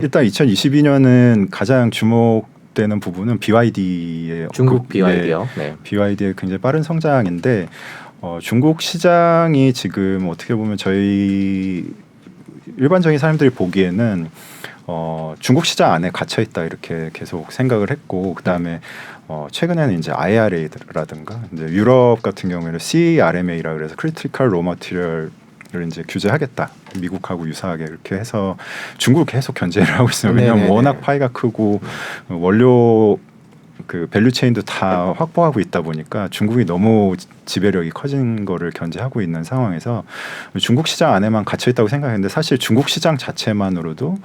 일단 2022년은 가장 주목되는 부분은 BYD의 중국 BYD요. 네. BYD의 굉장히 빠른 성장인데 중국 시장이 지금 어떻게 보면 저희 일반적인 사람들이 보기에는 중국 시장 안에 갇혀 있다 이렇게 계속 생각을 했고 그다음에 최근에는 이제 IRA라든가 이제 유럽 같은 경우에는 CRMA라 그래서 크리티컬 로 머티리얼을 이제 규제하겠다. 미국하고 유사하게 이렇게 해서 중국을 계속 견제를 하고 있어요. 왜냐하면 워낙 파이가 크고 원료 그 밸류 체인도 다 확보하고 있다 보니까 중국이 너무 지배력이 커진 거를 견제하고 있는 상황에서 중국 시장 안에만 갇혀 있다고 생각했는데 사실 중국 시장 자체만으로도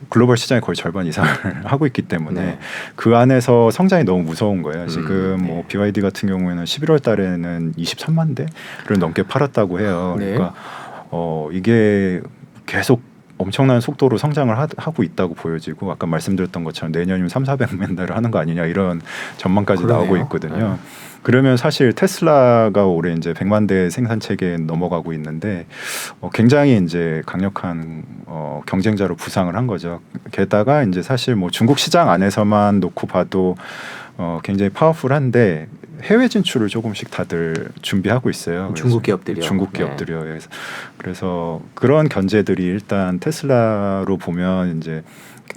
글로벌 시장의 거의 절반 이상을 하고 있기 때문에 그 안에서 성장이 너무 무서운 거예요. 지금 뭐 BYD 같은 경우에는 11월 달에는 23만 대를 넘게 팔았다고 해요. 그러니까 이게 계속 엄청난 속도로 성장을 하고 있다고 보여지고 아까 말씀드렸던 것처럼 내년이면 3,400만 대를 하는 거 아니냐 이런 전망까지 나오고 있거든요. 그러면 사실 테슬라가 올해 이제 100만 대 생산 체계에 넘어가고 있는데 굉장히 이제 강력한 경쟁자로 부상을 한 거죠. 게다가 이제 사실 뭐 중국 시장 안에서만 놓고 봐도 굉장히 파워풀한데 해외 진출을 조금씩 다들 준비하고 있어요. 중국 기업들이요. 중국 기업들이요. 그래서 그런 견제들이 일단 테슬라로 보면 이제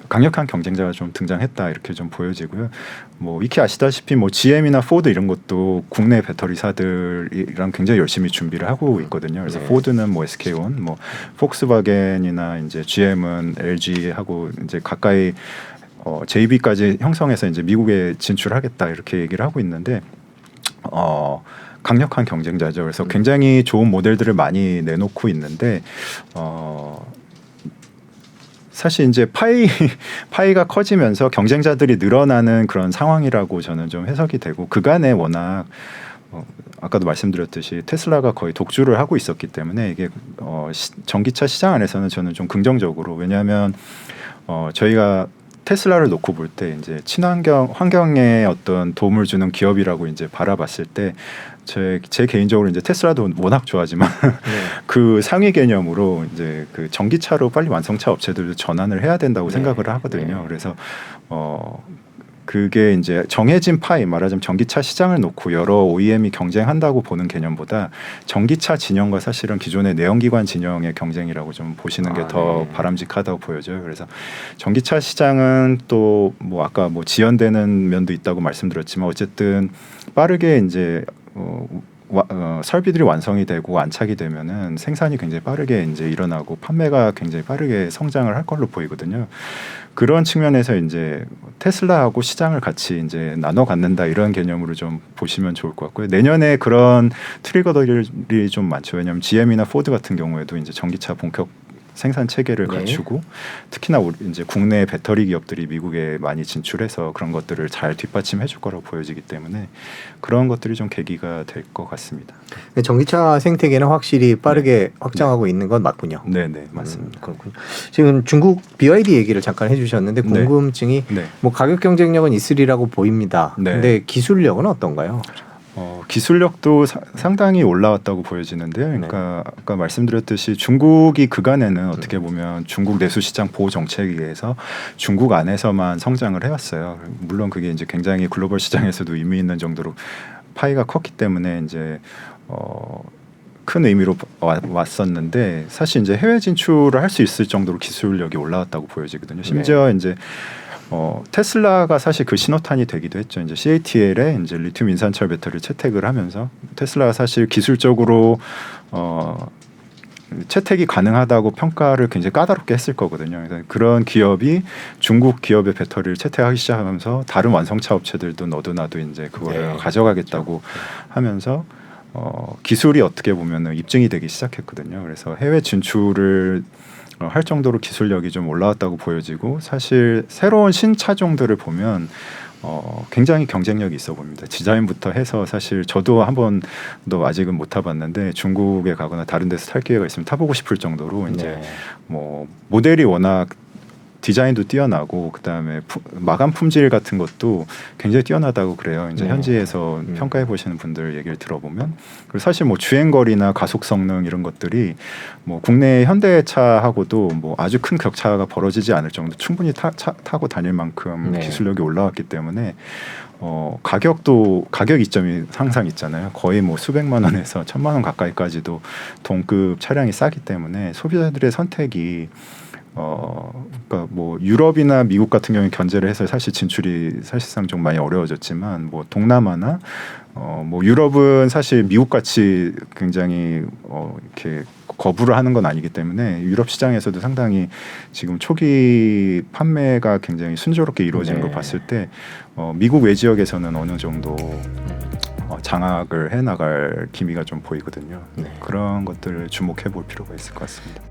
강력한 경쟁자가 좀 등장했다 이렇게 좀 보여지고요. 뭐 익히 아시다시피 뭐 GM이나 포드 이런 것도 국내 배터리사들이랑 굉장히 열심히 준비를 하고 있거든요. 그래서 포드는 뭐 SK온, 뭐 폭스바겐이나 이제 GM은 LG하고 이제 가까이 JV까지 형성해서 이제 미국에 진출하겠다 이렇게 얘기를 하고 있는데 강력한 경쟁자죠. 그래서 굉장히 좋은 모델들을 많이 내놓고 있는데 사실 이제 파이가 커지면서 경쟁자들이 늘어나는 그런 상황이라고 저는 좀 해석이 되고 그간에 워낙 아까도 말씀드렸듯이 테슬라가 거의 독주를 하고 있었기 때문에 이게 전기차 시장 안에서는 저는 좀 긍정적으로 왜냐하면 저희가 테슬라를 놓고 볼 때 이제 친환경 환경에 어떤 도움을 주는 기업이라고 이제 바라봤을 때 제 개인적으로 이제 테슬라도 워낙 좋아하지만 그 상위 개념으로 이제 그 전기차로 빨리 완성차 업체들도 전환을 해야 된다고 생각을 하거든요. 그래서 그게 이제 정해진 파이 말하자면 전기차 시장을 놓고 여러 OEM이 경쟁한다고 보는 개념보다 전기차 진영과 사실은 기존의 내연기관 진영의 경쟁이라고 좀 보시는 게 더 바람직하다고 보여져요. 그래서 전기차 시장은 또 뭐 아까 뭐 지연되는 면도 있다고 말씀드렸지만 어쨌든 빠르게 이제 설비들이 완성이 되고 안착이 되면은 생산이 굉장히 빠르게 이제 일어나고 판매가 굉장히 빠르게 성장을 할 걸로 보이거든요. 그런 측면에서 이제 테슬라하고 시장을 같이 이제 나눠 갖는다 이런 개념으로 좀 보시면 좋을 것 같고요. 내년에 그런 트리거들이 좀 많죠. 왜냐하면 GM이나 포드 같은 경우에도 이제 전기차 본격 생산 체계를 갖추고 특히나 우리 이제 국내 배터리 기업들이 미국에 많이 진출해서 그런 것들을 잘 뒷받침해 줄 거라고 보여지기 때문에 그런 것들이 좀 계기가 될 것 같습니다. 전기차 생태계는 확실히 빠르게 확장하고 있는 건 맞군요. 네, 맞습니다. 그렇군요. 지금 중국 BYD 얘기를 잠깐 해주셨는데 궁금증이 뭐 가격 경쟁력은 있으리라고 보입니다. 근데 기술력은 어떤가요? 기술력도 상당히 올라왔다고 보여지는데요. 그러니까 아까 말씀드렸듯이 중국이 그간에는 어떻게 보면 중국 내수 시장 보호 정책에 의해서 중국 안에서만 성장을 해왔어요. 물론 그게 이제 굉장히 글로벌 시장에서도 의미 있는 정도로 파이가 컸기 때문에 이제 큰 의미로 왔었는데 사실 이제 해외 진출을 할 수 있을 정도로 기술력이 올라왔다고 보여지거든요. 심지어 이제 테슬라가 사실 그 신호탄이 되기도 했죠. 이제 CATL에 이제 리튬 인산철 배터리를 채택을 하면서 테슬라가 사실 기술적으로 채택이 가능하다고 평가를 굉장히 까다롭게 했을 거거든요. 그래서 그런 기업이 중국 기업의 배터리를 채택하기 시작하면서 다른 완성차 업체들도 너도 나도 이제 그거를 가져가겠다고 하면서 기술이 어떻게 보면은 입증이 되기 시작했거든요. 그래서 해외 진출을 할 정도로 기술력이 좀 올라왔다고 보여지고 사실 새로운 신차종들을 보면 굉장히 경쟁력이 있어 보입니다. 디자인부터 해서 사실 저도 한 번도 아직은 못 타봤는데 중국에 가거나 다른 데서 탈 기회가 있으면 타보고 싶을 정도로 이제 뭐 모델이 워낙 디자인도 뛰어나고 그다음에 마감 품질 같은 것도 굉장히 뛰어나다고 그래요. 이제 현지에서 평가해 보시는 분들 얘기를 들어보면 그리고 사실 뭐 주행거리나 가속 성능 이런 것들이 뭐 국내 현대차하고도 뭐 아주 큰 격차가 벌어지지 않을 정도 충분히 타고 다닐 만큼 기술력이 올라왔기 때문에 가격 이점이 항상 있잖아요. 거의 뭐 수백만 원에서 1,000만 원 가까이까지도 동급 차량이 싸기 때문에 소비자들의 선택이 그러니까 뭐 유럽이나 미국 같은 경우에 견제를 해서 사실 진출이 사실상 좀 많이 어려워졌지만 뭐 동남아나 뭐 유럽은 사실 미국 같이 굉장히 이렇게 거부를 하는 건 아니기 때문에 유럽 시장에서도 상당히 지금 초기 판매가 굉장히 순조롭게 이루어지는 걸 봤을 때 미국 외 지역에서는 어느 정도 장악을 해나갈 기미가 좀 보이거든요. 그런 것들을 주목해 볼 필요가 있을 것 같습니다.